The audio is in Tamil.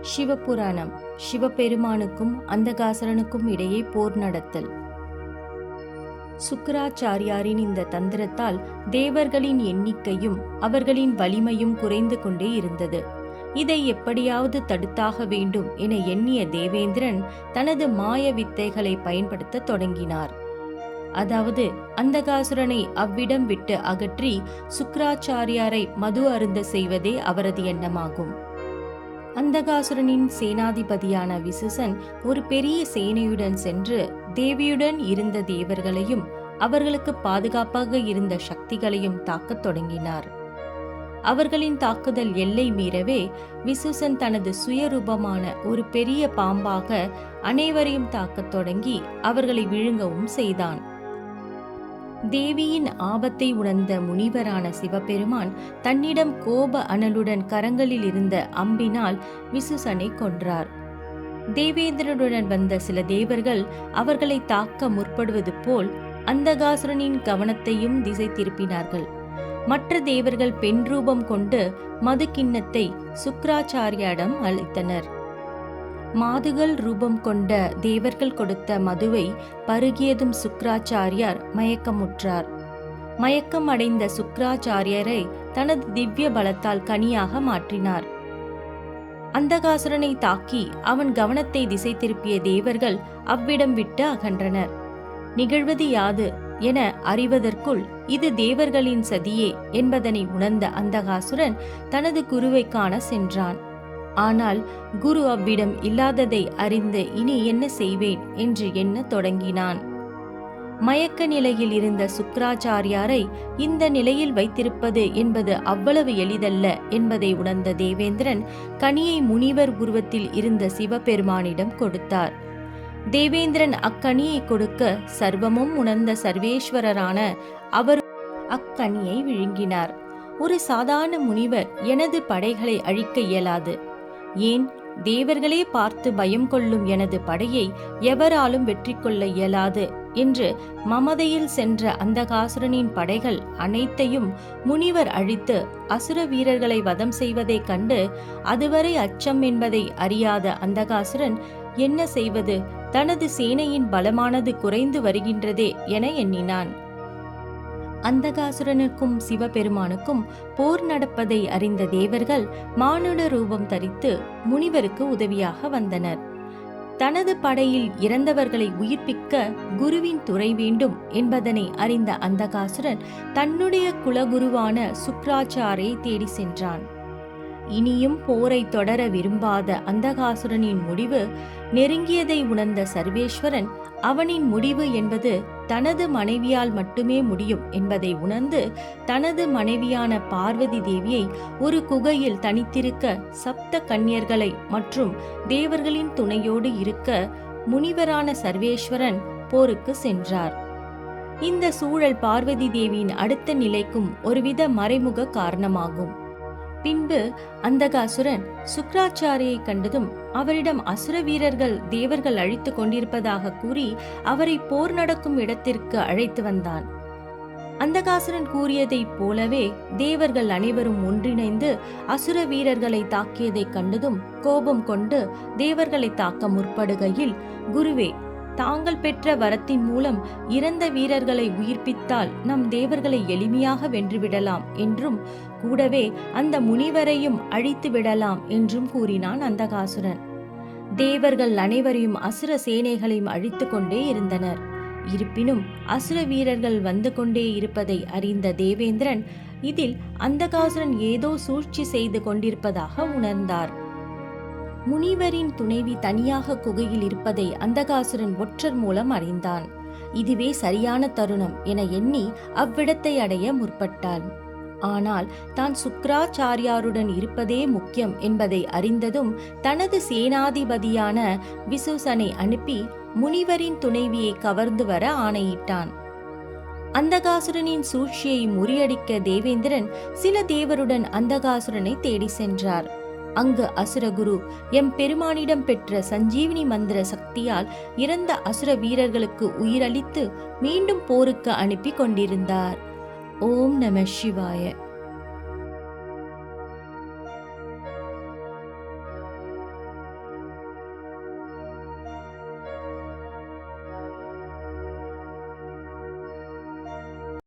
சிவபுராணம். சிவபெருமானுக்கும் அந்தகாசுரனுக்கும் இடையே போர் நடத்தல். சுக்கிராச்சாரியாரின் இந்த தந்திரத்தால் தேவர்களின் எண்ணிக்கையும் அவர்களின் வலிமையும் குறைந்து கொண்டே இருந்தது. இதை எப்படியாவது தடுத்தாக வேண்டும் என எண்ணிய தேவேந்திரன் தனது மாய வித்தைகளை பயன்படுத்த தொடங்கினார். அதாவது அந்தகாசுரனை அவ்விடம் விட்டு அகற்றி சுக்கிராச்சாரியாரை மது அருந்த செய்வதே அவரது எண்ணமாகும். அந்தகாசுரனின் சேனாதிபதியான விசுசன் ஒரு பெரிய சேனையுடன் சென்று தேவியுடன் இருந்த தேவர்களையும் அவர்களுக்கு பாதுகாப்பாக இருந்த சக்திகளையும் தாக்கத் தொடங்கினார். அவர்களின் தாக்குதல் எல்லை மீறவே விசுசன் தனது சுயரூபமான ஒரு பெரிய பாம்பாக அனைவரையும் தாக்கத் தொடங்கி அவர்களை விழுங்கவும் செய்தான். தேவியின் ஆபத்தை உணர்ந்த முனிவரான சிவபெருமான் தன்னிடம் கோப அனலுடன் கரங்களில் இருந்த அம்பினால் விசுசனை கொன்றார். தேவேந்திரனுடன் வந்த சில தேவர்கள் அவர்களை தாக்க முற்படுவது போல் அந்தகாசுரனின் கவனத்தையும் திசை திருப்பினார்கள். மற்ற தேவர்கள் பெண் ரூபம் கொண்டு மது கிண்ணத்தை சுக்கிராச்சாரியாரிடம் அளித்தனர். மாதுகள் ரூபம் கொண்ட தேவர்கள் கொடுத்த மதுவை பருகியதும் சுக்கிராச்சாரியார் மயக்கமுற்றார். மயக்கம் அடைந்த சுக்கிராச்சாரியரை தனது திவ்ய பலத்தால் கனியாக மாற்றினார். அந்தகாசுரனை தாக்கி அவன் கவனத்தை திசை திருப்பிய தேவர்கள் அவ்விடம் விட்டு அகன்றனர். நிகழ்வது யாது என அறிவதற்குள் இது தேவர்களின் சதியே என்பதனை உணர்ந்த அந்தகாசுரன் தனது குருவை காண சென்றான். ஆனால் குரு அவ்விடம் இல்லாததை அறிந்து இனி என்ன செய்வேன் என்று எண்ண தொடங்கினான். மயக்க நிலையில் இருந்த சுக்கிராச்சாரியாரை இந்த நிலையில் வைத்திருப்பது என்பது அவ்வளவு எளிதல்ல என்பதை உணர்ந்த தேவேந்திரன் கனியை முனிவர் உருவத்தில் இருந்த சிவபெருமானிடம் கொடுத்தார். தேவேந்திரன் அக்கனியை கொடுக்க சர்வமும் உணர்ந்த சர்வேஸ்வரரான அவர் அக்கனியை விழுங்கினார். ஒரு சாதாரண முனிவர் எனது படைகளை அழிக்க இயலாது, ஏன் தேவர்களே பார்த்து பயம் கொள்ளும் எனது படையை எவராலும் வெற்றி கொள்ள இயலாது என்று மமதையில் சென்ற அந்தகாசுரனின் படைகள் அனைத்தையும் முனிவர் அழித்து அசுர வீரர்களை வதம் செய்வதைக் கண்டு அதுவரை அச்சம் என்பதை அறியாத அந்தகாசுரன் என்ன செய்வது, தனது சேனையின் பலமானது குறைந்து வருகின்றதே என எண்ணினான். அந்தகாசுரனுக்கும் சிவபெருமானுக்கும் போர் நடப்பதை அறிந்த தேவர்கள் மானுட ரூபம் தரித்து முனிவருக்கு உதவியாக வந்தனர். தனது படையில் இறந்தவர்களை உயிர்ப்பிக்க குருவின் துறை வேண்டும் என்பதனை அறிந்த அந்தகாசுரன் தன்னுடைய குலகுருவான சுக்கிராச்சாரியை தேடி சென்றான். இனியும் போரை தொடர விரும்பாத அந்தகாசுரனின் முடிவு நெருங்கியதை உணர்ந்த சர்வேஸ்வரன் அவனின் முடிவு என்பது தனது மனைவியால் மட்டுமே முடியும் என்பதை உணர்ந்து தனது மனைவியான பார்வதி தேவியை ஒரு குகையில் தனித்திருக்க சப்த கன்னியர்களை மற்றும் தேவர்களின் துணையோடு இருக்க முனிவரான சர்வேஸ்வரன் போருக்கு சென்றார். இந்த சூழல் பார்வதி தேவியின் அடுத்த நிலைக்கும் ஒருவித மறைமுக காரணமாகும். பின்பு அந்தகாசுரன் சுக்கிராச்சாரியை கண்டதும் அவரிடம் அசுர வீரர்கள் தேவர்கள் அழித்து கொண்டிருப்பதாக கூறி அவரை போர் நடக்கும் இடத்திற்கு அழைத்து வந்தான். அந்தகாசுரன் கூறியதைப் போலவே தேவர்கள் அனைவரும் ஒன்றிணைந்து அசுர வீரர்களை தாக்கியதைக் கண்டதும் கோபம் கொண்டு தேவர்களை தாக்க முற்படுகையில், குருவே, தாங்கள் பெற்ற வரத்தின் மூலம் இறந்த வீரர்களை உயிர்ப்பித்தால் நம் தேவர்களை எளிமையாக வென்றுவிடலாம் என்றும் கூடவே அந்த முனிவரையும் அழித்து விடலாம் என்றும் கூறினான் அந்தகாசுரன். தேவர்கள் அனைவரையும் அசுர சேனைகளையும் அழித்து கொண்டே இருந்தனர். இருப்பினும் அசுர வீரர்கள் வந்து கொண்டே இருப்பதை அறிந்த தேவேந்திரன் இதில் அந்தகாசுரன் ஏதோ சூழ்ச்சி செய்து கொண்டிருப்பதாக உணர்ந்தார். முனிவரின் துணைவி தனியாக குகையில் இருப்பதை அந்தகாசுரன் ஒற்றர் மூலம் அறிந்தான். இதுவே சரியான தருணம் என எண்ணி அவ்விடத்தை அடைய முற்பட்டான். ஆனால் தான் சுக்கிராச்சாரியாருடன் இருப்பதே முக்கியம் என்பதை அறிந்ததும் தனது சேனாதிபதியான விசுசனை அனுப்பி முனிவரின் துணைவியை கவர்ந்து வர ஆணையிட்டான். அந்தகாசுரனின் சூழ்ச்சியை முறியடிக்க தேவேந்திரன் சில தேவருடன் அந்தகாசுரனை தேடி சென்றார். அங்கு அசுரகுரு எம் பெருமானிடம் பெற்ற சஞ்சீவினி மந்திர சக்தியால் இறந்த அசுர வீரர்களுக்கு உயிரளித்து மீண்டும் போருக்கு அனுப்பி கொண்டிருந்தார். ஓம் நம சிவாய.